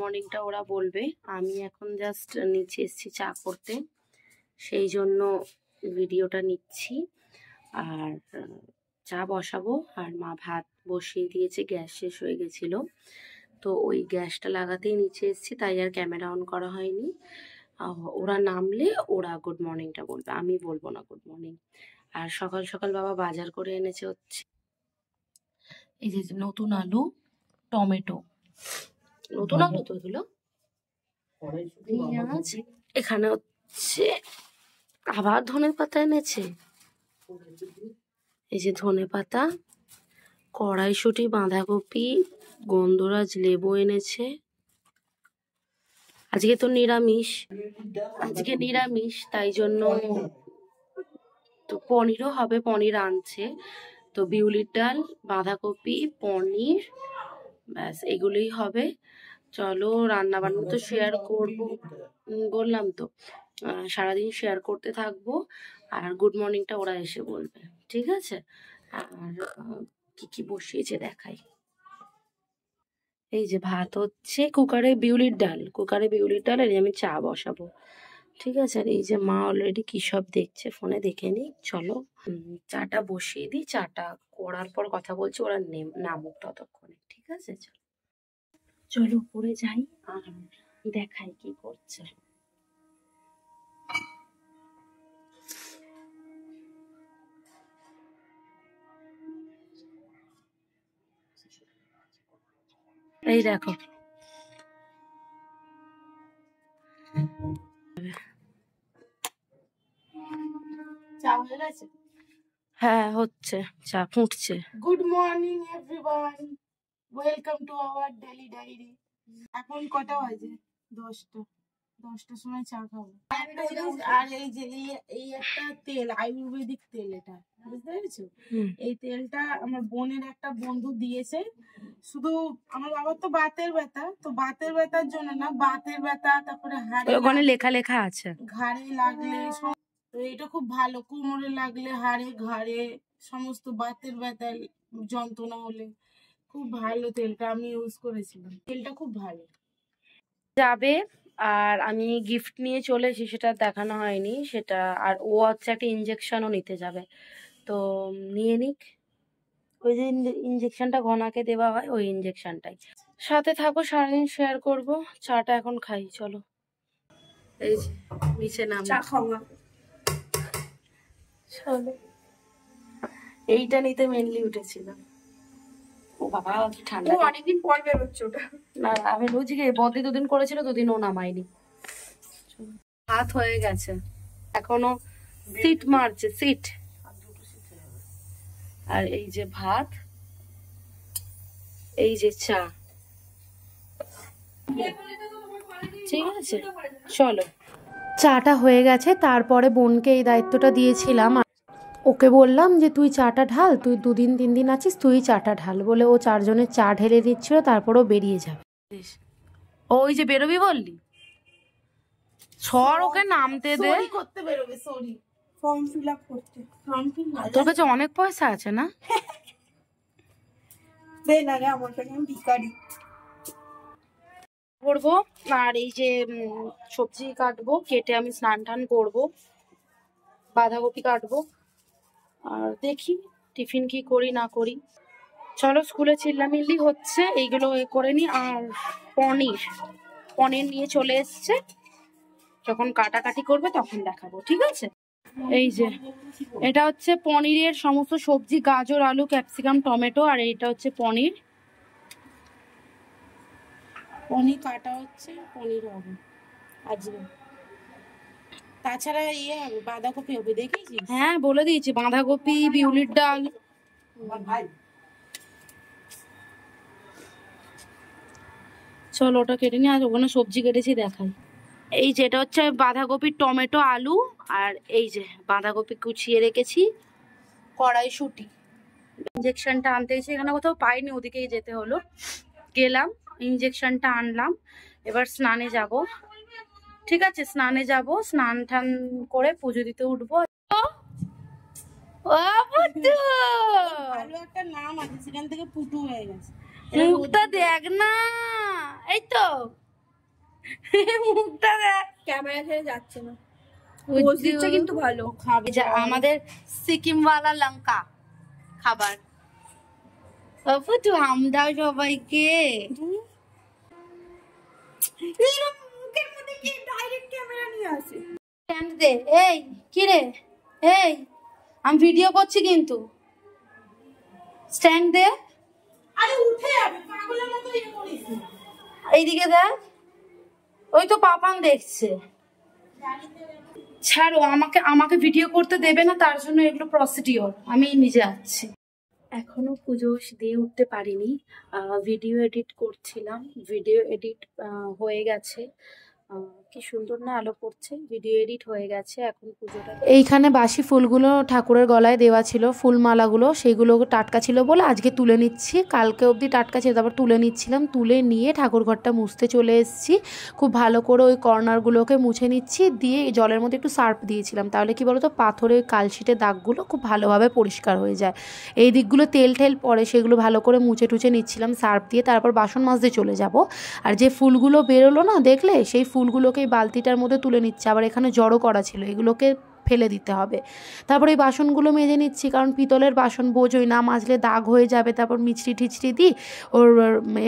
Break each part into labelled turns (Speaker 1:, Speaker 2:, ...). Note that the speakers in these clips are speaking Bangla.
Speaker 1: মর্নিংটা ওরা বলবে। আমি এখন জাস্ট নিচে এসেছি চা করতে, সেই জন্য ভিডিওটা নিচ্ছি। আর চা বসাবো, আর মা ভাত বসিয়ে দিয়েছে, গ্যাস শেষ হয়ে গেছিল, তো ওই গ্যাসটা লাগাতেই নিচে এসেছি, তাই আর ক্যামেরা অন করা হয়নি। ওরা নামলে ওরা গুড মর্নিংটা বলবে, আমি বলবো না গুড মর্নিং। আর সকাল সকাল বাবা বাজার করে এনেছে হচ্ছে এই যে নতুন আলু, টমেটো, নতুন আলু তো এগুলো, পেঁয়াজ, এখানে হচ্ছে আবার ধনে পাতা এনেছে, এই যে ধনে পাতা, কড়াইশুঁটি, বাঁধাকপি, গন্ধরাজ লেবু এনেছে। আজকে তো নিরামিষ, আজকে নিরামিষ, তাই জন্য তো পনিরও হবে, পনির আনছে। তো বিউলির ডাল, বাঁধাকপি, পনির, ব্যাস এগুলোই হবে। চলো রান্না বান্না তো শেয়ার করব, বললাম তো সারাদিন শেয়ার করতে থাকবো। আর গুড মর্নিংটা ওরা এসে বলবে, ঠিক আছে? আর কি কি বসিয়েছে দেখাই। এই যে ভাত হচ্ছে, কুকারে বিউলির ডাল, আর আমি চা বসাবো, ঠিক আছে? আর এই যে মা অলরেডি কি সব দেখছে ফোনে, দেখে নি। চলো চাটা বসিয়ে দিই, চাটা করার পর কথা বলছি, ওরা নামুক ততক্ষণে, ঠিক আছে? চলো উপরে যাই আর দেখাই কি করছে। এই দেখো, চা হয়ে গেছে? হ্যাঁ হচ্ছে, চা ফুটছে। Good morning everyone, welcome to our daily diary. এখন কটা বাজে? 10টার সময় চা খাবো। আর এই যে এই একটা তেল, আয়ুর্বেদিক তেল, এটা বুঝতে পেরেছো? এই তেলটা আমার বোনের একটা বন্ধু দিয়েছে। শুধু আমার বাবার তো বাতের ব্যথা, তো বাতের ব্যথার জন্য না, বাতের ব্যথা, তারপরে হাড়ে, ওখানে লেখা লেখা আছে, ঘাড়ে লাগলে, তো এটা খুব ভালো। কোমরে লাগলে, হাড়ে, ঘাড়ে, সমস্ত বাতের ব্যথা যন্ত্রণা হলে খুব ভালো তেলটা, আমি ইউজ করেছিলাম, তেলটা খুব ভালো। যাবে, আর আমি গিফট নিয়ে চলে এসেছি, সেটা দেখানো হয়নি সেটা। আর ও হচ্ছে একটা ইঞ্জেকশনও নিতে যাবে, তো নিয়ে নিক। ওই যে ইঞ্জেকশনটা ঘনাকে দেওয়া হয়, ওই ইঞ্জেকশনটাই। সাথে থাকো, সারাদিন শেয়ার করব। চাটা এখন খাই, চলো। এই যে নিচে নাম, চা খাওয়া, চলো। এইটা নিতে মেনলি উঠেছিলাম। ও বাবা কি ঠান্ডা, অনেকদিন পর বেরোচ্ছে ওটা। না আমি রোজ গিয়ে বদি দুদিন করেছিল, দুদিন ও নামাইনি। ভাত হয়ে গেছে, এখনো সিট মারছে, সিট। আর এই যে ভাত, এই যে চা, ঠিক আছে? চলো, চাটা হয়ে গেছে। তারপরে বোনকে এই দায়িত্বটা দিয়েছিলাম, ওকে বললাম যে তুই চাটা ঢাল, তুই 2-3 দিন আছিস, তুই চাটা ঢাল বলে ও 4 জনের চা ঢেলে দিচ্ছিল, তারপরও বেরিয়ে যাবে। ওই যে বেরোবি বললি, সর ওকে নামতে দে, করতে বেরোবে, সরি, ফর্ম ফিল আপ করতে। তোর কাছে অনেক পয়সা আছে না? আমার কাছে, আমি ভিখারি। করবো, আর এই যে সবজি কাটবো, কেটে আমি স্নান টান করবো, বাঁধাকপি কাটবো, আর দেখি টিফিন কি করি না করি। চলো, স্কুলে চিল্লামিল্লি হচ্ছে, এইগুলো করে নি। আর পনির নিয়ে চলে এসছে, যখন কাটাকাটি করবে তখন দেখাবো, ঠিক আছে? এই যে এটা হচ্ছে পনিরের সমস্ত সবজি, গাজর, আলু, ক্যাপসিকাম, টমেটো, আর এইটা হচ্ছে পনির কাটা হচ্ছে, পনির হবে আজকে। তাছাড়া ইয়ে হবে, বাঁধাকপি হবে, দেখেছিস? হ্যাঁ বলে দিয়েছি, বাঁধাকপি, বিউলির ডাল। চলো ওটা কেটে নি, আর ওখানে সবজি কেটেছি দেখাই। এই যেটা হচ্ছে বাঁধাকপি, টমেটো, আলু, আর এই যে বাঁধাকপি কুচিয়ে রেখেছি, কড়াইশুঁটি। ইঞ্জেকশনটা আনতে গেছি, এখানে কোথাও পাইনি, ওদিকেই যেতে হলো, গেলাম, ইঞ্জেকশনটা আনলাম। এবার স্নানে যাব, ঠিক আছে? স্নানে যাব, স্নান টান করে পুজো দিতে উঠবো। একটা নাম আছে, সেখান থেকে পুটু হয়ে গেছে, মুখটা দেখ না, এই তো মুখটা দেখ,
Speaker 2: ক্যামেরা ছেড়ে যাচ্ছে না, পোজ দিচ্ছে কিন্তু ভালো।
Speaker 1: আমাদের সিকিমওয়ালা লঙ্কা খাবার। বাবু তুই হাম দাও সবাইকে।
Speaker 2: মুখের মধ্যে কি ডাইরেক্ট ক্যামেরা নিয়ে আসে?
Speaker 1: স্ট্যান্ড দে। এই কি রে, এই আমি ভিডিও করছি কিন্তু, স্ট্যান্ড দে। আরে উঠে যাবে, পাগলের মতো ইয়ে করিস না। এইদিকে দেখ, ওই তো পাপান দেখছে। ছাড়ো, আমাকে ভিডিও করতে দেবে না, তার জন্য এগুলো প্রসিডিওর, আমি নিজে আসছি। এখনো পুজো দিয়ে উঠতে পারিনি, ভিডিও এডিট করছিলাম, ভিডিও এডিট হয়ে গেছে। কি সুন্দর না আলো পড়ছে, ভিডিও এডিট হয়ে গেছে। এখন পুজোটা, এইখানে বাসি ফুলগুলো ঠাকুরের গলায় দেওয়া ছিল, ফুলমালাগুলো, সেইগুলো টাটকা ছিল বলে আজকে তুলে নিচ্ছি। কালকে অবধি টাটকা ছিল, তারপর তুলে নিচ্ছিলাম, তুলে নিয়ে ঠাকুর ঘরটা মুছতে চলে এসেছি। খুব ভালো করে ওই কর্নারগুলোকে মুছে নিচ্ছি, দিয়ে জলের মধ্যে একটু সার্ফ দিয়েছিলাম, তাহলে কি বলতো পাথরের কালশিটের দাগগুলো খুব ভালোভাবে পরিষ্কার হয়ে যায়। এই দিকগুলো তেল টেল পরে সেগুলো ভালো করে মুছে টুছে নিচ্ছিলাম সার্ফ দিয়ে, তারপর বাসন মাজতে চলে যাব। আর যে ফুলগুলো বেরোলো না দেখলে, সেই ফুলগুলোকে এই বালতিটার মধ্যে তুলে নিচ্ছে, আবার এখানে জড়ো করা ছিল, এগুলোকে ফেলে দিতে হবে। তারপর এই বাসনগুলো মেজে নিচ্ছি, কারণ পিতলের বাসন বোঝোই না, মাজলে দাগ হয়ে যাবে, তারপর মিছরি টিচড়ি দিই, ওর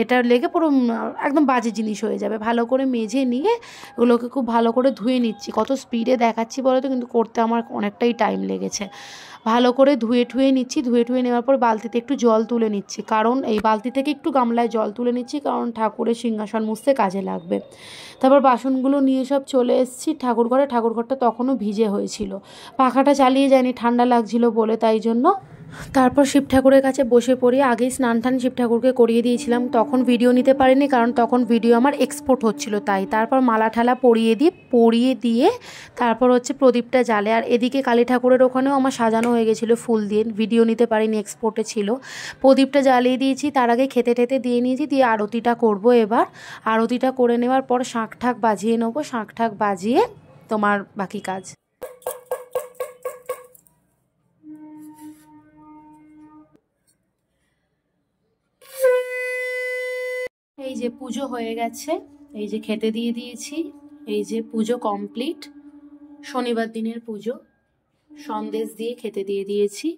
Speaker 1: এটা লেগে পুরো একদম বাজে জিনিস হয়ে যাবে। ভালো করে মেজে নিয়ে ওগুলোকে খুব ভালো করে ধুয়ে নিচ্ছি। কত স্পিডে দেখাচ্ছি বলো তো, কিন্তু করতে আমার অনেকটাই টাইম লেগেছে। ভালো করে ধুয়ে ঠুয়ে নিচ্ছি, ধুয়ে ঠুয়ে নেওয়ার পর বালতিতে একটু জল তুলে নিচ্ছি, কারণ এই বালতি থেকে একটু গামলায় জল তুলে নিচ্ছি, কারণ ঠাকুরের সিংহাসন মুছতে কাজে লাগবে। তারপর বাসনগুলো নিয়ে সব চলে এসেছি ঠাকুর ঘরে। ঠাকুর ঘরটা তখনও ভিজে হয়েছিল, পাখাটা চালিয়ে যায়নি, ঠান্ডা লাগছিল বলে, তাই জন্য। তারপর শিব ঠাকুরের কাছে বসে পড়ি। আগেই স্নান টান শিব ঠাকুরকে করিয়ে দিয়েছিলাম, তখন ভিডিও নিতে পারিনি, কারণ তখন ভিডিও আমার এক্সপোর্ট হচ্ছিল তাই। তারপর মালা ঠালা পরিয়ে দিয়ে তারপর হচ্ছে প্রদীপটা জ্বালে। আর এদিকে কালী ঠাকুরের ওখানেও আমার সাজানো হয়ে গেছিলো ফুল দিয়ে, ভিডিও নিতে পারিনি, এক্সপোর্টে ছিল। প্রদীপটা জ্বালিয়ে দিয়েছি, তার আগে খেতে টেতে দিয়ে নিয়েছি, দিয়ে আরতিটা করব। এবার আরতিটা করে নেওয়ার পর শাঁখ ঠাক বাজিয়ে নেবো, শাঁখ ঠাক বাজিয়ে তোমার বাকি কাজ। এই যে পুজো হয়ে গেছে, এই যে খেতে দিয়ে দিয়েছি, এই যে পুজো কমপ্লিট। শনিবার দিনের পুজো, সন্দেশ দিয়ে খেতে দিয়ে দিয়েছি।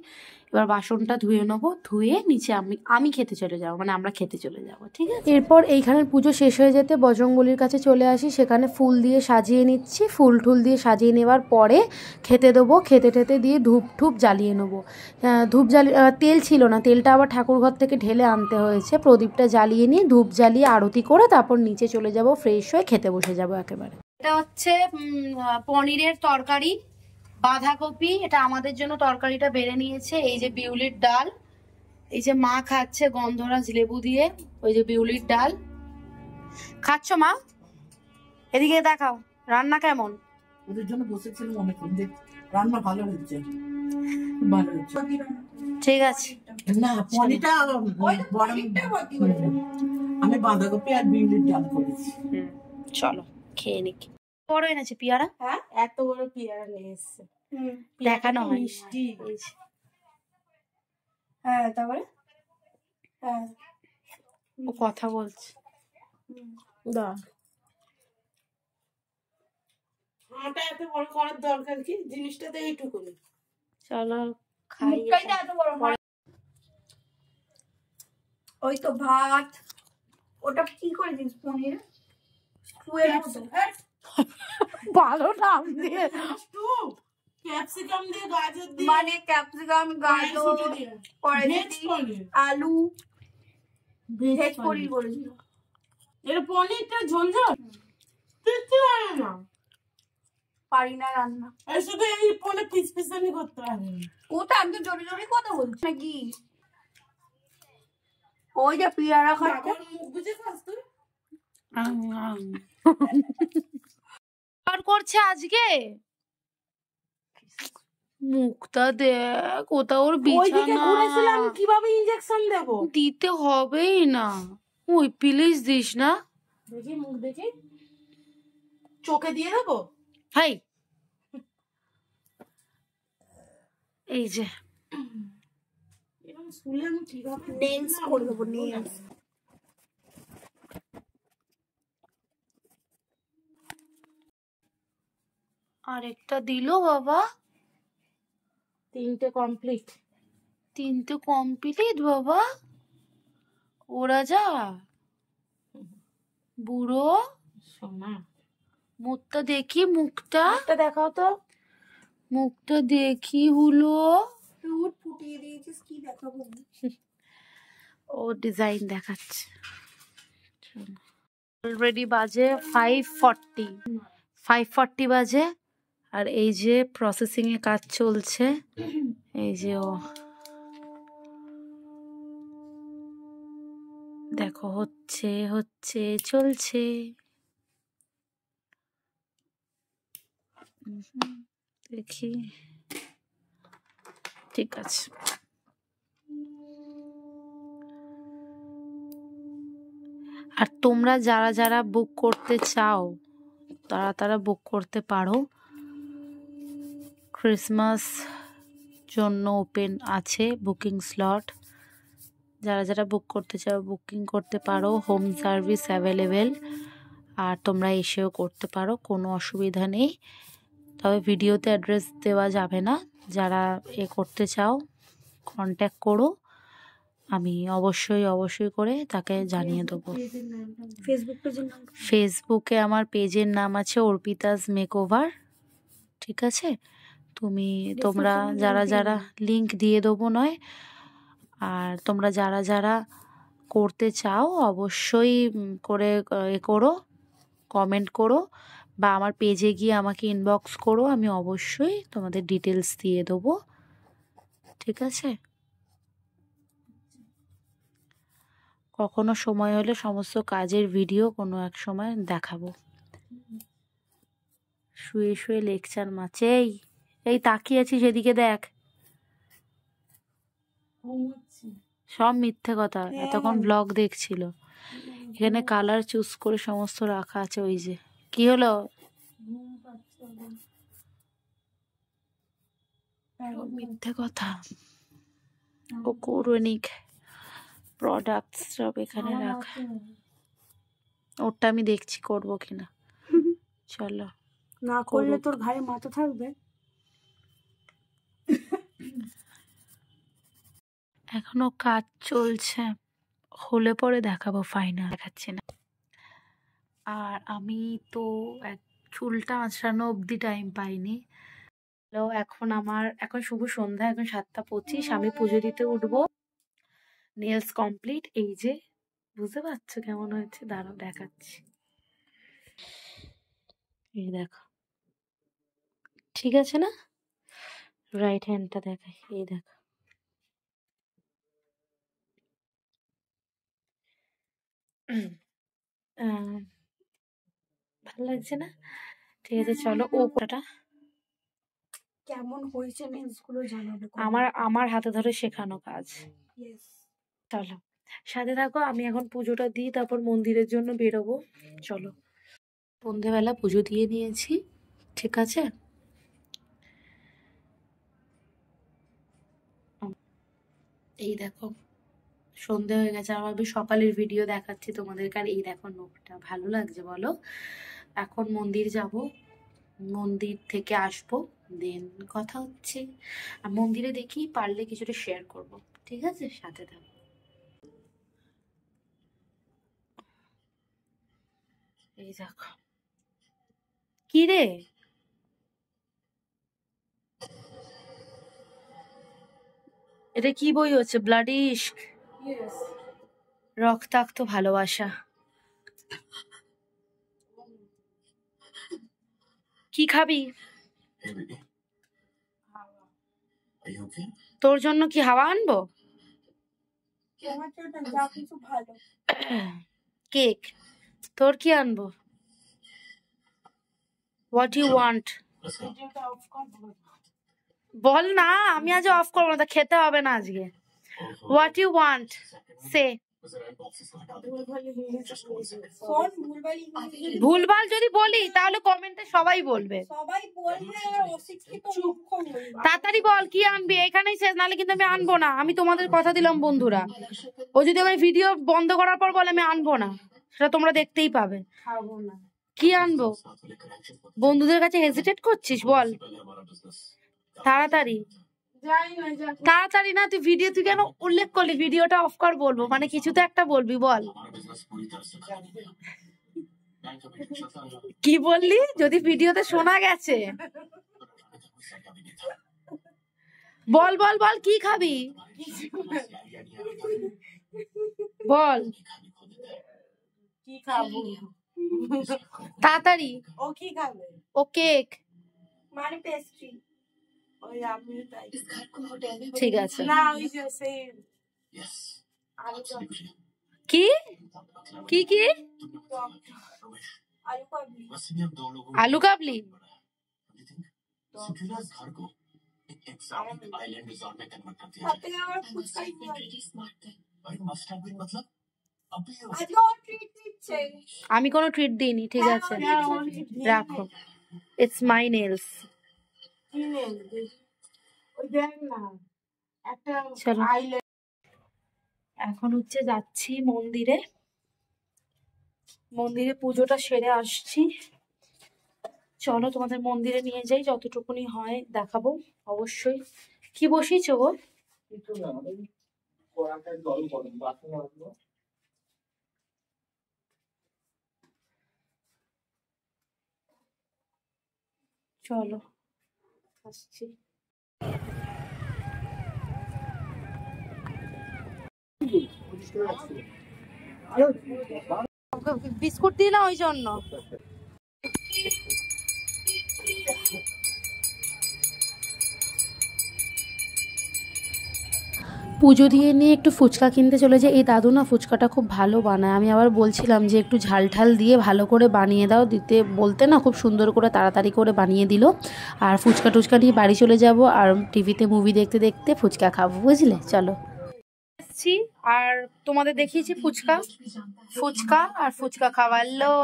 Speaker 1: এবার বাসনটা ধুয়ে নেবো, ধুয়ে নিচে আমি খেতে চলে যাবো, মানে আমরা খেতে চলে যাবো, ঠিক আছে। এরপর এইখানের পুজো শেষ হয়ে যেতে বজরংবলির কাছে চলে আসি, সেখানে ফুল দিয়ে সাজিয়ে নিচ্ছি। ফুল টুল দিয়ে সাজিয়ে নেওয়ার পরে খেতে দেবো, খেতে টেতে দিয়ে ধূপ ঠুপ জ্বালিয়ে নেবো। ধূপ জ্বালিয়ে, তেল ছিল না, তেলটা আবার ঠাকুর ঘর থেকে ঢেলে আনতে হয়েছে। প্রদীপটা জ্বালিয়ে নিয়ে ধূপ জ্বালিয়ে আরতি করে তারপর নিচে চলে যাব, ফ্রেশ হয়ে খেতে বসে যাব একেবারে। এটা হচ্ছে পনিরের তরকারি, বাঁধাকপি, এটা আমাদের জন্য তরকারিটা বেড়ে নিয়েছে। এই যে বিউলির ডাল, এই যে মা খাচ্ছে গন্ধরাজ লেবু দিয়ে, ওই যে বিউলির ডাল খাচ্ছ মা, এদিকে দেখাও রান্না কেমন।
Speaker 3: ওদের জন্য বসেছিলাম অনেকক্ষণ, রান্না ভালো হচ্ছে, ভালো হচ্ছে,
Speaker 1: ঠিক আছে।
Speaker 3: না পনিরটা আমি বাঁধাকপি আর বিউলির ডাল করেছি।
Speaker 1: চলো খেয়ে নিকি। বড় এনেছে পিয়ারা,
Speaker 2: হ্যাঁ
Speaker 1: এত বড় পিয়ারা নিয়ে এসছে, দেখানো হয় মিষ্টি।
Speaker 2: হ্যাঁ তারপরে হ্যাঁ
Speaker 1: ও কথা বলছে,
Speaker 2: দা
Speaker 1: আমারটা এত বড় করার দরকার কি, জিনিসটা তো এইটুকুনি। চলো খাই।
Speaker 2: এত বড়, ওই তো ভাত, ওটা কি করে দিস পনির
Speaker 1: ভালো নাম দিয়ে, ক্যাপসিকাম দিয়ে, গাজর দিয়ে,
Speaker 2: মানে ক্যাপসিকাম গাজর আলু ভেজ পনির করেছিল।
Speaker 1: এর পনিরটা ঝোল ঝোল কিচ্ছু জানে না,
Speaker 2: পারি না রান্না,
Speaker 1: শুধু এই পনির পিস পিসানি করতে হবে।
Speaker 2: ওটা আমি তো জোরে জোরে কথা বলছি নাকি। ওই যে পিয়ারা খাচ্ছে,
Speaker 1: মুখ বুঝে খাস তুই। আর করছে আজকে, মুখটা দেখ, ওটা ওর বিছানা, কিভাবে ইনজেকশন দেব, দিতে হবেই না। ওই প্লিজ দিস না, দেখি মুখ দেখি, চোখে দিয়ে দেবো। হাই এই যে এরকম স্কুলে আমি ঠিক হবে,
Speaker 2: নেলস করে দেবো, নেলস।
Speaker 1: আরেকটা দিল বাবা। 3টে কমপ্লিট। 3টে কমপ্লিট বাবা। ওরা যা বুড়ো সোনা। মুখটা দেখি, মুখটা দেখাও তো, মুখটা দেখি হলো।
Speaker 2: ফুটিয়ে দিয়েছিস, কি দেখাবো?
Speaker 1: ও ডিজাইন দেখাচ্ছে। অলরেডি বাজে 5:40 বাজে। আর এই যে প্রসেসিং এ কাজ চলছে, এই যে ও দেখো হচ্ছে হচ্ছে চলছে। দেখি ঠিক আছে। আর তোমরা যারা যারা বুক করতে চাও তারা বুক করতে পারো। ক্রিসমাস জন্য ওপেন আছে বুকিং স্লট। যারা যারা বুক করতে চাও বুকিং করতে পারো। Home service available. আর তোমরা এসেও করতে পারো, কোনো অসুবিধা নেই। তবে ভিডিওতে অ্যাড্রেস দেওয়া যাবে না। যারা করতে চাও কন্ট্যাক্ট করো, আমি অবশ্যই করে তাকে জানিয়ে দেবো। ফেসবুকে আমার পেজের নাম আছে অর্পিতাস মেকওভার। ঠিক আছে, তোমরা যারা যারা লিংক দিয়ে দেবো নয়। আর তোমরা যারা যারা করতে চাও অবশ্যই করে করো, কমেন্ট করো বা আমার পেজে গিয়ে আমাকে ইনবক্স করো। আমি অবশ্যই তোমাদের ডিটেলস দিয়ে দেবো। ঠিক আছে, কখনো সময় হলে সমস্ত কাজের ভিডিও কোনো এক সময় দেখাবো। শুয়ে শুয়ে লেকচার মারছে। এই তাকিয়ে আছিস, সেদিকে দেখ। সব মিথ্যে কথা, এতক্ষণ ব্লগ দেখছিল। এখানে কালার চুজ করে সমস্ত রাখা আছে। ওই যে কি হলো, মিথ্যে কথা। ও কৌরনিক প্রোডাক্টস সব এখানে রাখা। ওটা আমি দেখছি করবো কিনা। চলো,
Speaker 2: না করলে তোর ঘাড়ে মাথা থাকবে।
Speaker 1: এখনো কাজ চলছে, হলে পরে দেখাবো, ফাইনাল দেখাচ্ছি না। আর আমি তো চুলটা আঁচড়ানো অবধি টাইম পাইনি। এখন শুভ সন্ধ্যা, এখন 7:25। আমি পুজো দিতে উঠবো। Nails complete. এই যে বুঝতে পারছো কেমন হয়েছে, দাঁড়াও দেখাচ্ছি। এই দেখো, ঠিক আছে না? রাইট হ্যান্ডটা দেখাই, এই দেখো। ভালো লাগছে না? ঠিক আছে, চলো। ও কোটাটা
Speaker 2: কেমন হয়েছে নেলস গুলো জানাবে।
Speaker 1: আমার হাতে ধরে শেখানো কাজ। চলো সাথে থাকো। আমি এখন পুজোটা দিই, তারপর মন্দিরের জন্য বেরোবো। চলো, সন্ধেবেলা পুজো দিয়ে নিয়েছি। ঠিক আছে, এই দেখো সন্ধে হয়ে গেছে। আমি সকালের ভিডিও দেখাচ্ছি তোমাদেরকে। আর এই দেখো নোকটা, ভালো লাগছে বলো? এখন মন্দির যাব, মন্দির থেকে আসবো, দেন কথা হচ্ছে। আর মন্দিরে দেখি পারলে কিছুটা শেয়ার করব। ঠিক আছে, সাথে থাকো। এই দেখো, কি রে, এটা কি বই হচ্ছে? ব্লাডি ইশক, রক্তাক্ত ভালোবাসা। কি খাবি? তোর জন্য কি হাওয়া আনবো? কেক। তোর কি আনবো? হোয়াট ইউ ওয়ান্ট বল না। আমি আজ অফ করবো না, তা খেতে হবে না আজকে। হোয়াট ইউ ওয়ান্ট সে। ভুলভাল যদি বলি তাহলে কমেন্টে সবাই বলবে। তাড়াতাড়ি বল কি আনবি, এখানেই শেষ, নাহলে কিন্তু আমি আনবো না। আমি তোমাদের কথা দিলাম বন্ধুরা, ও যদি আমার ভিডিও বন্ধ করার পর বলে আমি আনবো না, সেটা তোমরা দেখতেই পাবে। খাবো না। কি আনবো? বন্ধুদের কাছে হেজিটেট করছিস? বল তাড়াতাড়ি। তাড়াতাড়ি না, তুই ভিডিও, তুই কেন উল্লেখ করলি ভিডিওটা অফ কর? বলবো মানে কিছু তো একটা বলবি, বল কি বললি? যদি ভিডিওতে শোনা গেছে, বল বল বল, কি খাবি বল,
Speaker 3: কি খাবো?
Speaker 1: তাড়াতাড়ি।
Speaker 3: ও কি খাবে?
Speaker 1: ও কেক,
Speaker 2: মানে পেস্ট্রি।
Speaker 3: ওই আমি তাই।
Speaker 1: ঠিক আছে।
Speaker 3: না ওই যে সেই
Speaker 1: কি কি কি?
Speaker 2: আলু কাবলি।
Speaker 1: আলু কাবলি?
Speaker 2: তাতে আমার ফুচকাই খাবে। আজকে ও ট্রিট দিচ্ছে।
Speaker 1: আমি কোনো ট্রিট দিইনি, ঠিক আছে রাখো। It's my nails.
Speaker 3: ওই দেখ না একটা
Speaker 1: চলো,
Speaker 3: আইল্যান্ড।
Speaker 1: এখন হচ্ছে যাচ্ছি মন্দিরে, মন্দিরে পুজোটা সেরে আসছি। চলো তোমাদের মন্দিরে নিয়ে যাই, যতটুকুনি হয় দেখাবো অবশ্যই। কি বসিয়েছো গো? চলো আসছি। বিস্কুট দিই না ওই জন্য। পুজো দিয়ে নিয়ে একটু ফুচকা কিনতে চলে যায়। এই দাদু না ফুচকাটা খুব ভালো বানায়। আমি আবার বলছিলাম যে একটু ঝাল ঠাল দিয়ে ভালো করে বানিয়ে দাও, দিতে বলতে না খুব সুন্দর করে তাড়াতাড়ি করে বানিয়ে দিল। আর ফুচকা টুচকা নিয়ে বাড়ি চলে যাব, আর টিভিতে মুভি দেখতে দেখতে ফুচকা খাবো, বুঝলে? চলো এসছি, আর তোমাদের দেখিয়েছি ফুচকা, ফুচকা আর ফুচকা খাওয়ালো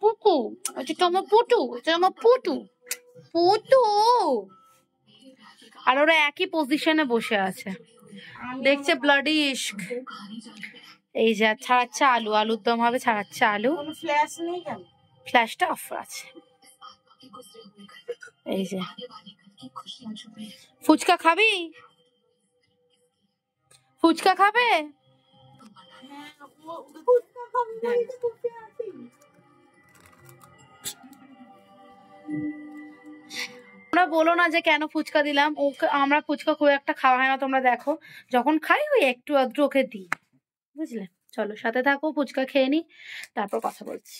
Speaker 1: পুটু। এটা তো আমার পুটু, এটা আমার পুটু, পুটু। আর ওরা একই পজিশনে বসে আছে, দেখছে ব্লাডি ইশক। এই যে ছাড়াচ্ছে আলু, আলুর দম হবে, ছাড়াচ্ছে আলু।
Speaker 3: ফ্ল্যাশ নেই কেন?
Speaker 1: ফ্ল্যাশটা অফ আছে। এই যে ফুচকা খাবি? ফুচকা খাবে? তোমরা বলো না যে কেন ফুচকা দিলাম ওকে। আমরা ফুচকা খুব একটা খাওয়া হয় না, তোমরা দেখো যখন খাই ওই একটু আধটু ওকে দিই, বুঝলে? চলো সাথে থাকো, ফুচকা খেয়ে নি, তারপর কথা বলছি।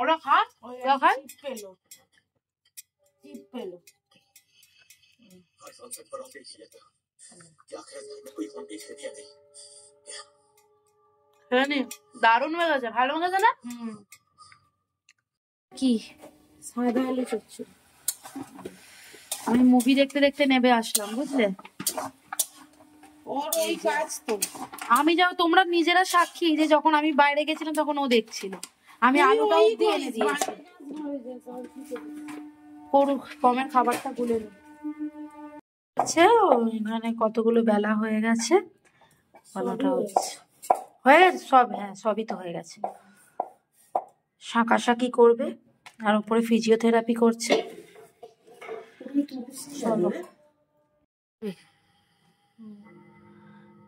Speaker 1: ওরা খা, ওরা খায়।
Speaker 3: পেলো টিপ পেলো।
Speaker 1: দারুণ হয়ে গেছে, ভালো হয়ে গেছে না? কি
Speaker 3: সাদা আলু চচ্চড়ি।
Speaker 1: আমি মুভি দেখতে দেখতে নেবে আসলাম, বুঝলে?
Speaker 3: ওর ওই কাজ তো।
Speaker 1: আমি যাও, তোমরা নিজেরা সাক্ষী যে যখন আমি বাইরে গেছিলাম তখন ও দেখছিল, আমি আলুটা অব্দি এনে দিয়েছি। করুক, কমের খাবারটা গুলে নি। আচ্ছা এখানে কতগুলো বেলা হয়ে গেছে, বলাটা হচ্ছে হয়ে গেছে সব। হ্যাঁ সবই তো হয়ে গেছে। শাঁকাশাকি করবে, আর উপরে ফিজিওথেরাপি করছে। চলো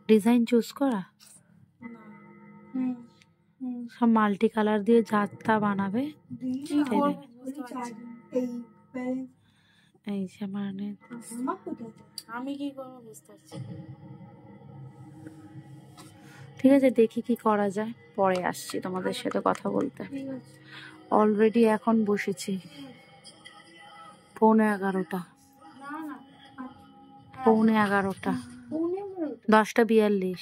Speaker 1: ডিজাইন চুজ করা, সব মাল্টি কালার দিয়ে যাত্রা বানাবে। এই যে মানে
Speaker 3: আমি কি করবো বুঝতে পারছি।
Speaker 1: ঠিক আছে দেখি কি করা যায়, পরে আসছি তোমাদের সাথে কথা বলতে। অলরেডি এখন বসেছি 11:15, 11:15, 10:42।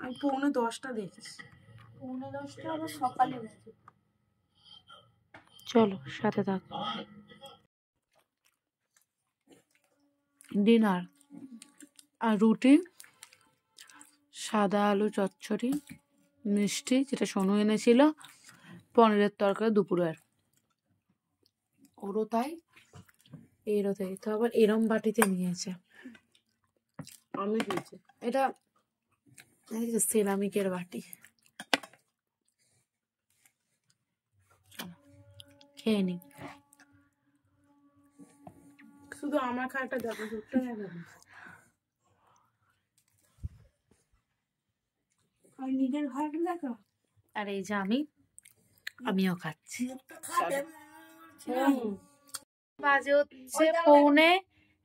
Speaker 3: আমি 9:45 দেখেছি।
Speaker 2: 9:10 আবার সকালে উঠে।
Speaker 1: চলো সাথে থাকো। ডিনার আর রুটি, সাদা আলু চচ্চড়ি, মিষ্টি যেটা সোনু এনেছিল, পনিরের তরকারি দুপুরের। ওরও তাই, এরও তাই, তো আবার এরম বাটিতে নিয়েছে। আমি দিয়েছি এটা সেরামিকের বাটি। খেয়ে নি, শুধু আমার খাওয়াটা দেখো, সত্যি
Speaker 2: নিজের ঘরটা দেখো।
Speaker 1: আর এই যে আমিও খাচ্ছি। বাজে হচ্ছে পৌনে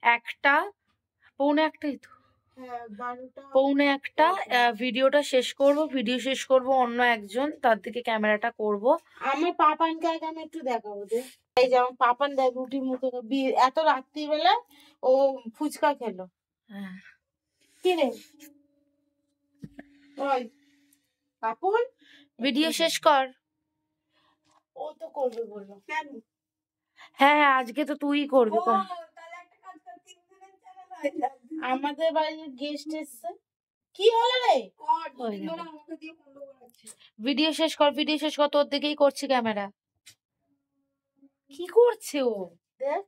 Speaker 1: একটাই তো, পৌনে একটা। ভিডিওটা শেষ করব, ভিডিও শেষ করব অন্য একজন, তার দিকে ক্যামেরাটা করব। আমার পাপানকে আগে আমি একটু দেখাবো যে, এই যে আমার পাপান দেখ রুটি মুখে, এত রাত্রিবেলা ও ফুচকা খেলো। কি রে ওই পাপন, ভিডিও শেষ কর। ও তো করবে বললো। কেন? হ্যাঁ আজকে তো তুই করবি। আমাদের বাড়িতে গেস্ট এসছে। কি হলো রে? ভিডিও শেষ কর, ভিডিও শেষ কর, তোর দিকেই করছি ক্যামেরা। কি করছে ও দেখ,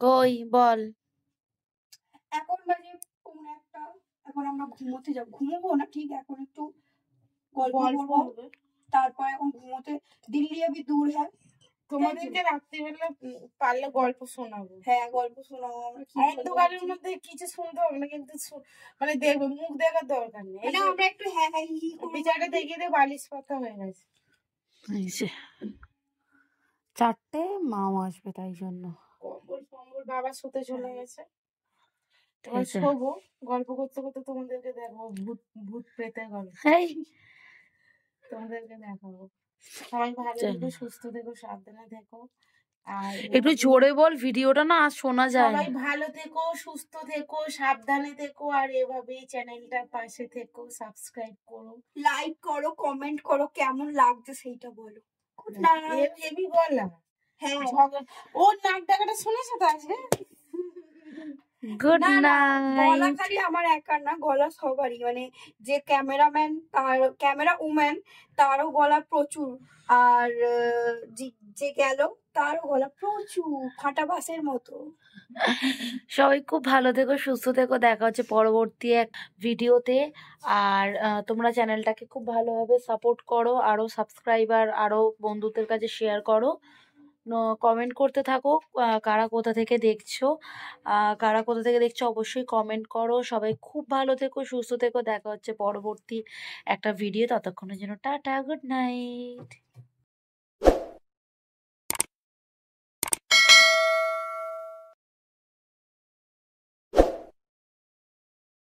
Speaker 1: কই বল।
Speaker 2: এখন বাজে পৌনে একটা, এখন আমরা ঘুমোতে যাব। ঘুমোবো না ঠিক, এখন একটু গল্প করবো, তারপর এখন ঘুমোতে। দিল্লি আবি দূর হ্যাঁ, তোমাদেরকে রাত্রিবেলা পারলে গল্প শোনাবো। হ্যাঁ গল্প শোনাবো আমরা। অন্ধকারের মধ্যে কিছু শুনতে হবে না, কিন্তু মানে দেখবে, মুখ দেখার দরকার নেই। মানে আমরা একটু হ্যাঁ হ্যাঁ হি বিচারটা দেখিয়ে দিয়ে বালিশ পাতা হয়ে গেছে।
Speaker 1: এই যে 4টে, মাও আসবে তাই জন্য।
Speaker 2: কম্বল বাবা শুতে চলে গেছে। এবার শোবো, গল্প করতে করতে তোমাদেরকে দেখবো, ভূত প্রেতের গল্প তোমাদেরকে দেখাবো। সবাই ভালো থেকো, সুস্থ থেকো, সাবধানে থেকো। আর
Speaker 1: একটু জোরে বল, ভিডিওটা না শোনা যায়।
Speaker 2: সবাই ভালো থেকো, সুস্থ থেকো, সাবধানে থেকো, আর এভাবেই চ্যানেলটার পাশে থেকো, সাবস্ক্রাইব করো, লাইক করো, কমেন্ট করো, কেমন লাগছে সেইটা বলো। হেভি বলা। হ্যাঁ ওর নাক ডাকাটা শুনেছো তো আজকে?
Speaker 1: Good night.
Speaker 2: গলা খালি আমার একার না, গলা সবারই, মানে যে ক্যামেরাম্যান আর ক্যামেরা উম্যান তারও গলা প্রচুর, আর যে গেল তারও গলা প্রচুর ফাটা বাসের মতো।
Speaker 1: সবাই খুব ভালো থেকো, সুস্থ থেকো, দেখা হচ্ছে পরবর্তী এক ভিডিওতে। আর তোমরা চ্যানেলটাকে খুব ভালোভাবে সাপোর্ট করো, আরো সাবস্ক্রাইবার, আরো বন্ধুদের কাছে শেয়ার করো, কমেন্ট করতে থাকো। কারা কোথা থেকে দেখছো অবশ্যই কমেন্ট করো। সবাই খুব ভালো থেকো, সুস্থ থেকো, দেখা হচ্ছে পরবর্তী একটা ভিডিও। ততক্ষণের জন্য টাটা, গুড নাইট।